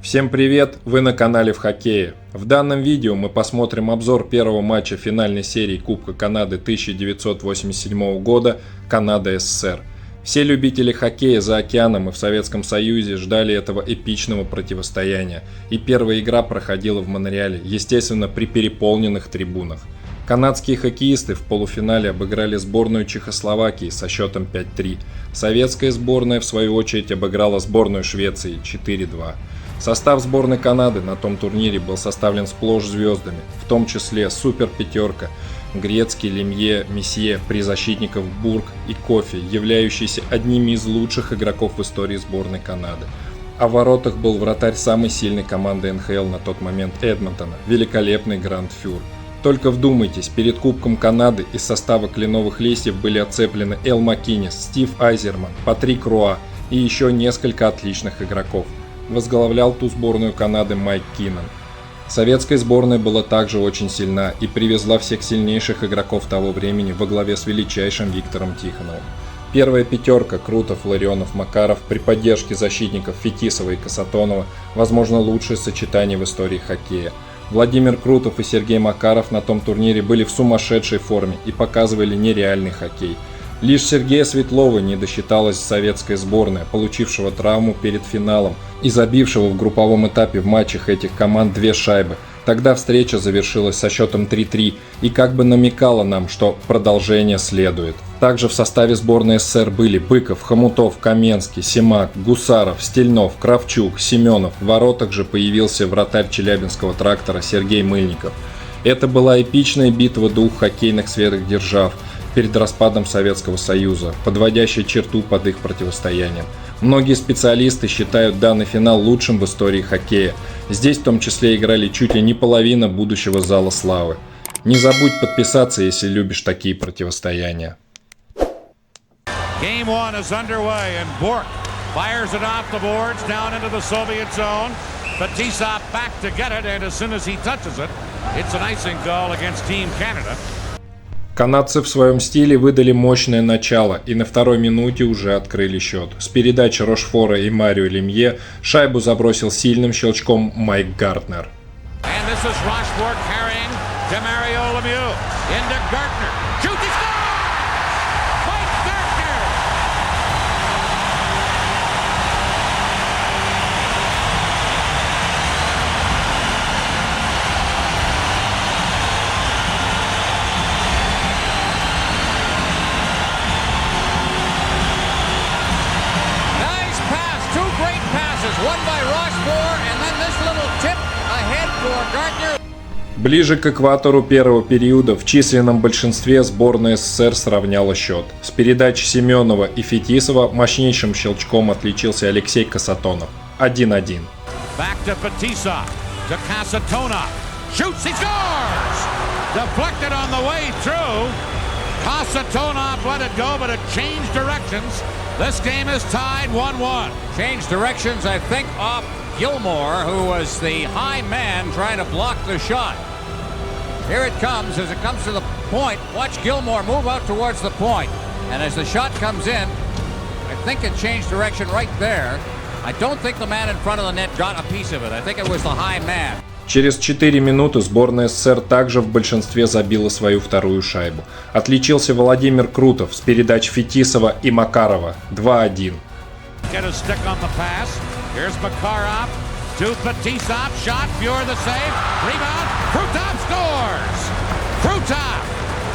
Всем привет! Вы на канале В Хоккее. В данном видео мы посмотрим обзор первого матча финальной серии Кубка Канады 1987 года Канада-СССР. Все любители хоккея за океаном и в Советском Союзе ждали этого эпичного противостояния, и первая игра проходила в Монреале, естественно, при переполненных трибунах. Канадские хоккеисты в полуфинале обыграли сборную Чехословакии со счетом 5-3. Советская сборная, в свою очередь, обыграла сборную Швеции 4-2. Состав сборной Канады на том турнире был составлен сплошь звездами, в том числе супер-пятерка Грецкий, Лемье, Месье, призащитников Бург и Кофи, являющиеся одними из лучших игроков в истории сборной Канады. А в воротах был вратарь самой сильной команды НХЛ на тот момент Эдмонтона, великолепный Грант Фюр. Только вдумайтесь, перед Кубком Канады из состава Кленовых Листьев были отцеплены Эл Маккинес, Стив Айзерман, Патрик Руа и еще несколько отличных игроков. Возглавлял ту сборную Канады Майк Киннон. Советская сборная была также очень сильна и привезла всех сильнейших игроков того времени во главе с величайшим Виктором Тихоновым. Первая пятерка Крутов, Ларионов, Макаров при поддержке защитников Фетисова и Касатонова, возможно, лучшее сочетание в истории хоккея. Владимир Крутов и Сергей Макаров на том турнире были в сумасшедшей форме и показывали нереальный хоккей. Лишь Сергея Светлова не досчиталась советская сборная, получившего травму перед финалом и забившего в групповом этапе в матчах этих команд 2 шайбы. Тогда встреча завершилась со счетом 3-3 и как бы намекала нам, что продолжение следует. Также в составе сборной СССР были Быков, Хомутов, Каменский, Симак, Гусаров, Стельнов, Кравчук, Семенов. В воротах же появился вратарь Челябинского Трактора Сергей Мыльников. Это была эпичная битва двух хоккейных сверхдержав перед распадом Советского Союза, подводящая черту под их противостоянием. Многие специалисты считают данный финал лучшим в истории хоккея. Здесь в том числе играли чуть ли не половина будущего Зала Славы. Не забудь подписаться, если любишь такие противостояния. Game one is underway and Bork fires it off the boards down into the Soviet zone. Fetisov back to get it, and as soon as he touches it, it's an icing goal against Team Canada. Канадцы в своем стиле выдали мощное начало и на второй минуте уже открыли счет. С передачи Рошфора и Марио Лемье шайбу забросил сильным щелчком Майк Гартнер. One by Rochefort, and then this little tip ahead for Gardner. Ближе к экватору первого периода в численном большинстве сборная СССР сравняла счет. С передач Семенова и Фетисова мощнейшим щелчком отличился Алексей Касатонов. 1-1. Back to Fetisov, to Kasatonov. Shoots, he scores! Deflected on the way through. Kasatonov let it go, but it changed directions. This game is tied 1-1. Changed directions, I think, off Gilmore, who was the high man trying to block the shot. Here it comes as it comes to the point. Watch Gilmore move out towards the point. And as the shot comes in, I think it changed direction right there. I don't think the man in front of the net got a piece of it. I think it was the high man. Через 4 минуты сборная СССР также в большинстве забила свою вторую шайбу. Отличился Владимир Крутов с передач Фетисова и Макарова. 2-1. Get a stick on the pass. Here's Makarov to Fetisov. Shot. Fuhr the save. Rebound. Krutov scores. Krutov.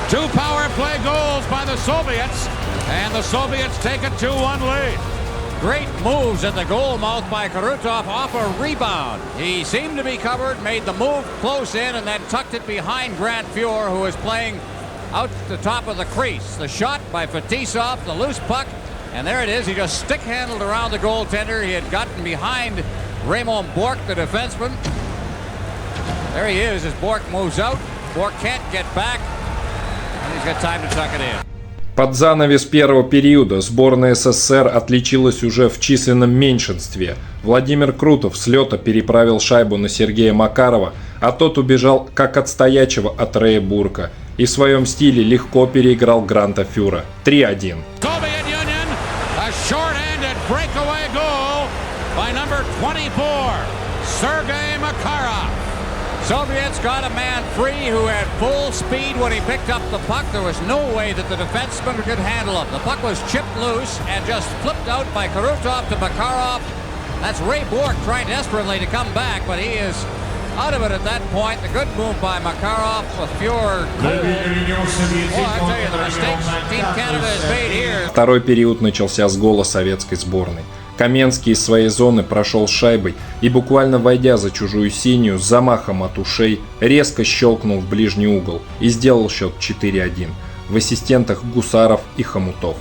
2 power play goals by the Soviets. And the Soviets take a 2-1 lead. Great moves at the goal mouth by Krutov off a rebound. He seemed to be covered, made the move close in, and then tucked it behind Grant Fuhr, who was playing out the top of the crease. The shot by Fetisov, the loose puck, and there it is. He just stick-handled around the goaltender. He had gotten behind Raymond Bork, the defenseman. There he is as Bork moves out. Bork can't get back, and he's got time to tuck it in. Под занавес первого периода сборная СССР отличилась уже в численном меньшинстве. Владимир Крутов с лета переправил шайбу на Сергея Макарова, а тот убежал как от стоячего от Рэя Бурка и в своем стиле легко переиграл Гранта Фюра. 3-1. Sergei Makarov. Soviets got a man free who had full speed when he picked up the puck. There was no way that the defenseman could handle him. The puck was chipped loose and just flipped out by Krutov to Makarov. That's Ray Bourque trying desperately to come back, but he is out of it at that point. The good move by Makarov with Fuhr. Well, I tell you, the mistakes Team Canada has made here. Второй период начался с гола советской сборной. Каменский из своей зоны прошел с шайбой и, буквально войдя за чужую синюю, с замахом от ушей, резко щелкнул в ближний угол и сделал счет 4-1. В ассистентах Гусаров и Хомутов.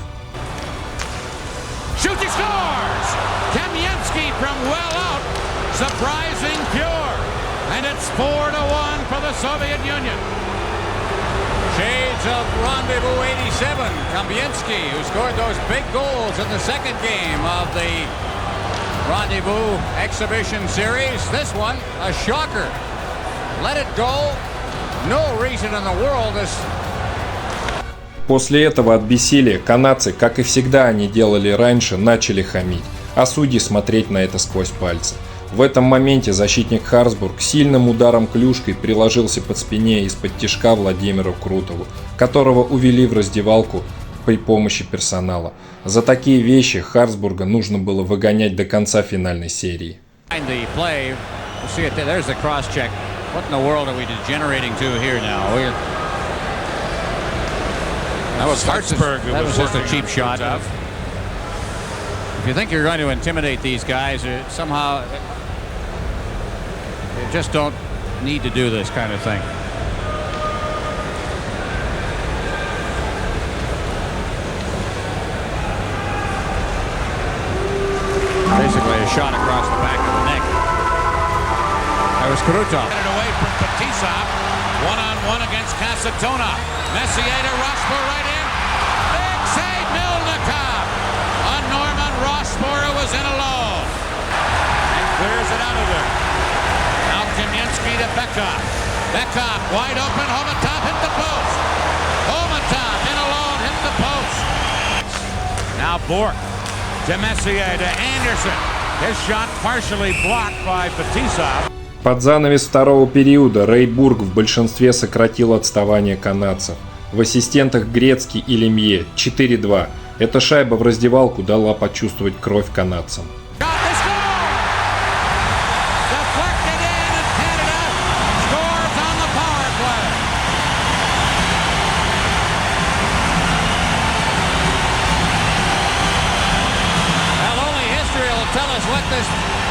Shooting scores! Kamensky from well out, surprising Fuhr, and it's 4-1 for the Soviet Union. Shades of Rendezvous 87, Kamensky, who scored those big goals in the second game of the Rendezvous exhibition series. This one, a shocker. Let it go. No reason in the world is... После этого от бессилия канадцы, как и всегда они делали раньше, начали хамить, а судьи смотреть на это сквозь пальцы. В этом моменте защитник Харсбург сильным ударом клюшкой приложился под спине из-под тишка Владимиру Крутову, которого увели в раздевалку при помощи персонала. За такие вещи Харсбурга нужно было выгонять до конца финальной серии. That was just a cheap shot. If you think you're going to intimidate these guys, somehow you just don't need to do this kind of thing. Basically a shot across the back of the neck. That was Krutov. Get it away from Fetisov. One-on-one against Casatona. Messier to Rossborough right in. Big save, Milnikov. On Norman Rossborough was in alone. And clears it out of there. Now Kamensky to Bekov. Bekov wide open. Homatov hit the post. Homatov in alone hit the post. Now Bourque to Messier to Anderson. His shot partially blocked by Fetisov. Под занавес второго периода Рэй Бург в большинстве сократил отставание канадцев. В ассистентах Грецкий и Лемье 4-2. Эта шайба в раздевалку дала почувствовать кровь канадцам.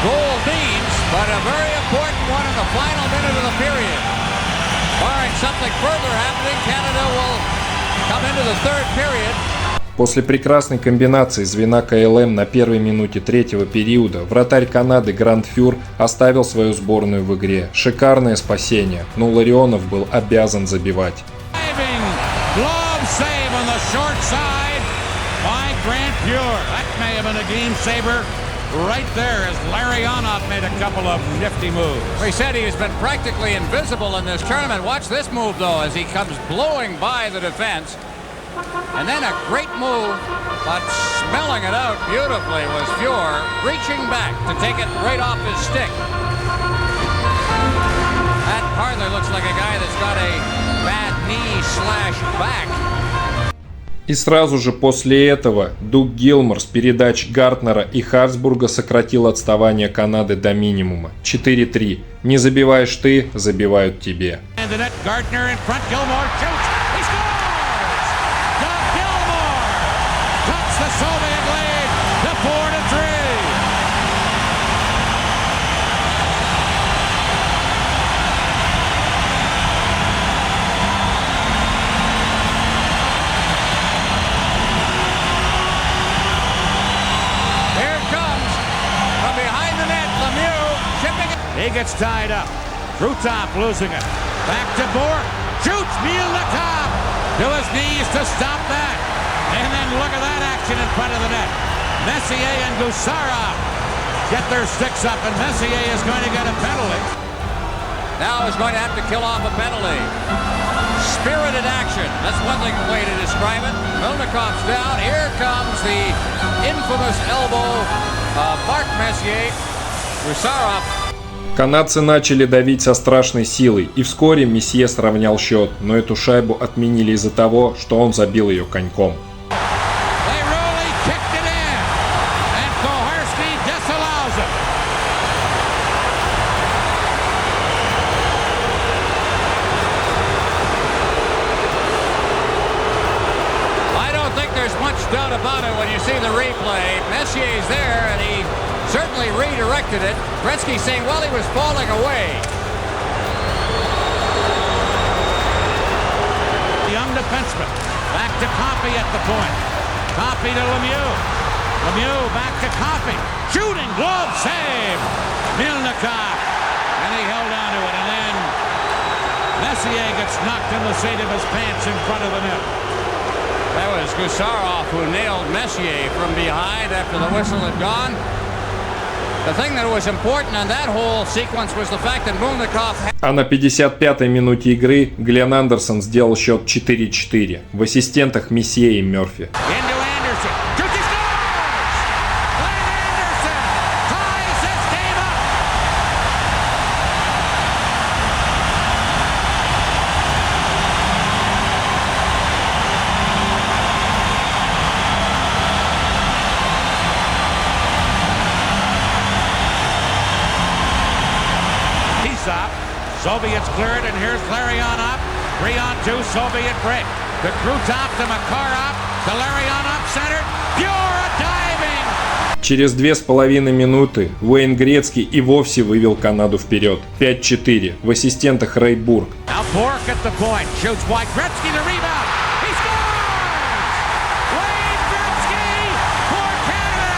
Goal means, but a very important one in the final minute of the period. Barring something further happening, Canada will come into the third period. После прекрасной комбинации звена КЛМ на первой минуте третьего периода вратарь Канады Грант Фюр оставил свою сборную в игре. Шикарное спасение, но Ларионов был обязан забивать. Right there as Larionov made a couple of nifty moves. We said he has been practically invisible in this tournament. Watch this move though as he comes blowing by the defense. And then a great move, but smelling it out beautifully was Fuhr reaching back to take it right off his stick. That hardly looks like a guy that's got a bad knee/back. И сразу же после этого Дуг Гилмор с передач Гартнера и Харсбурга сократил отставание Канады до минимума. 4-3. Не забиваешь ты, забивают тебе. He gets tied up. Krutov losing it. Back to Bourque. Shoots Milnikov to his knees to stop that. And then look at that action in front of the net. Messier and Gusarov get their sticks up, and Messier is going to get a penalty. Now he's going to have to kill off a penalty. Spirited action. That's one way to describe it. Milnikov's down. Here comes the infamous elbow of Mark Messier. Gusarov Канадцы начали давить со страшной силой, и вскоре Месье сравнял счет, но эту шайбу отменили из-за того, что он забил ее коньком. Doubt about it when you see the replay. Messier's there, and he certainly redirected it. Gretzky saying, well, he was falling away. Young defenseman. Back to Coffey at the point. Coffey to Lemieux. Lemieux back to Coffey. Shooting glove save. Milnikov. And he held on to it. And then Messier gets knocked in the seat of his pants in front of the net. That was Gusarov who nailed Messier from behind after the whistle had gone. The thing that was important in that whole sequence was the fact that Milnikov... А на 55-й минуте игры Глен Андерсон сделал счет 4-4. В ассистентах Месье и Мерфи. Soviets clear it, and here's Larionov. 3-on-2, Soviet break. To Krutov, to Makarov, to Larionov, center. Pure diving! Через 2,5 минуты Уэйн Грецкий и вовсе вывел Канаду вперед. 5-4. В ассистентах Рэй Бург. Now Bork at the point. Shoots wide. Gretzky the rebound. He scores! Wayne Gretzky for Canada!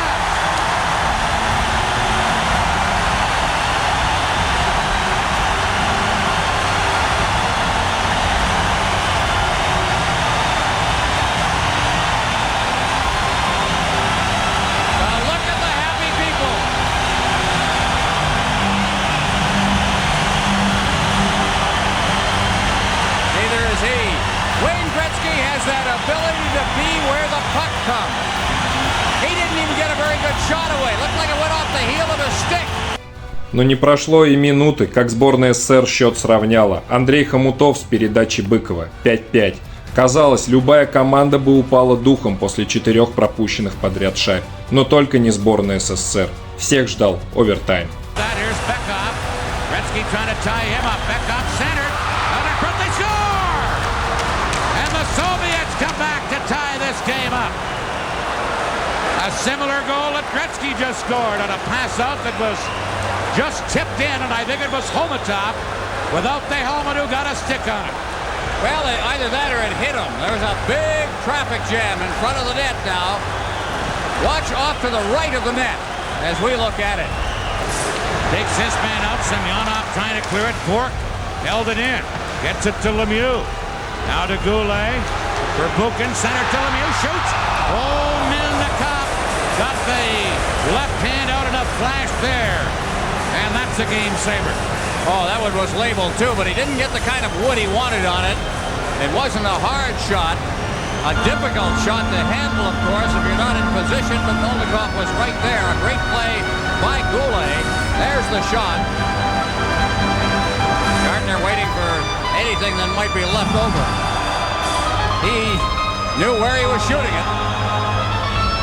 Wayne Gretzky has that ability to be where the puck comes. He didn't even get a very good shot away. Looked like it went off the heel of his stick. Но не прошло и минуты, как сборная СССР счет сравняла. Андрей Хомутов с передачи Быкова. 5-5. Казалось, любая команда бы упала духом после 4 пропущенных подряд шайб. Но только не сборная СССР. Всех ждал овертайм. Soviets come back to tie this game up. A similar goal that Gretzky just scored on a pass out that was just tipped in, and I think it was Homatov without the helmet who got a stick on it. Well, either that or it hit him. There's a big traffic jam in front of the net now. Watch off to the right of the net as we look at it. Takes his man out. Semyonov trying to clear it. Bork held it in. Gets it to Lemieux. Now to Goulet. For Buchan. Center to Lemieux. Shoots. Oh, Milnikov got the left hand out in a flash there. And that's a game saver. Oh, that one was labeled too, but he didn't get the kind of wood he wanted on it. It wasn't a hard shot. A difficult shot to handle, of course, if you're not in position, but Milnikov was right there. A great play by Goulet. There's the shot. Gardner waiting for anything that might be left over. He knew where he was shooting it.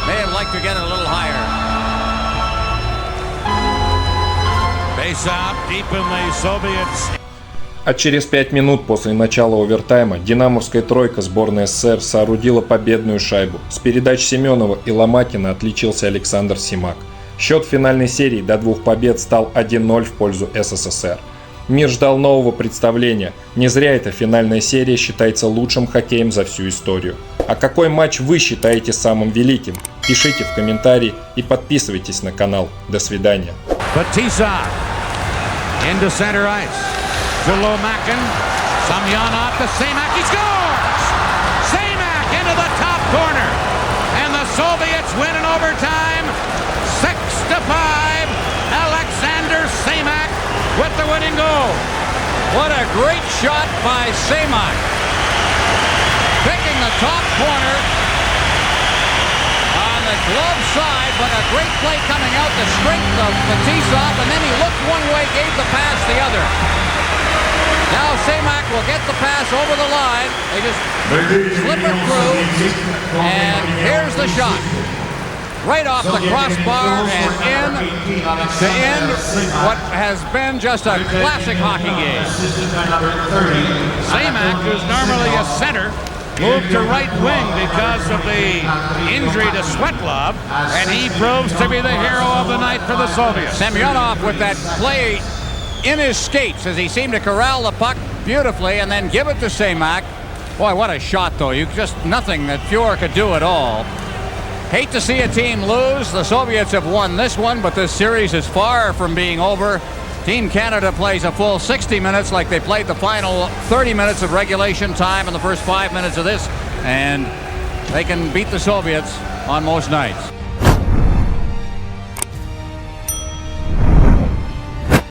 May have liked to get it a little higher. Face off deep in the Soviets. А через 5 минут после начала овертайма динамовская тройка сборной СССР соорудила победную шайбу. С передач Семенова и Ломакина отличился Александр Симак. Счет финальной серии до 2 побед стал 1-0 в пользу СССР. Мир ждал нового представления. Не зря эта финальная серия считается лучшим хоккеем за всю историю. А какой матч вы считаете самым великим? Пишите в комментарии и подписывайтесь на канал. До свидания. Batisa into center ice. To Lomakin. Semyonov to Semak. He scores! Semak into the top corner. And the Soviets win in overtime. 6-5. Alexander Semak with the winning goal. What a great shot by Semak. Picking the top corner on the glove side, but a great play coming out the strength of Fetisov, and then he looked one way, gave the pass the other. Now Semak will get the pass over the line. They just slip it through, and here's the shot. Right off the crossbar and in to end what has been just a classic hockey game. Semak, who's normally a center, moved to right wing because of the injury to Svetlov, and he proves to be the hero of the night for the Soviets. Semyonov with that play in his skates as he seemed to corral the puck beautifully and then give it to Semak. Boy, what a shot, though. Just nothing that Fuhr could do at all. Hate to see a team lose. The Soviets have won this one, but this series is far from being over. Team Canada plays a full 60 minutes like they played the final 30 minutes of regulation time in the first 5 minutes of this, and they can beat the Soviets on most nights.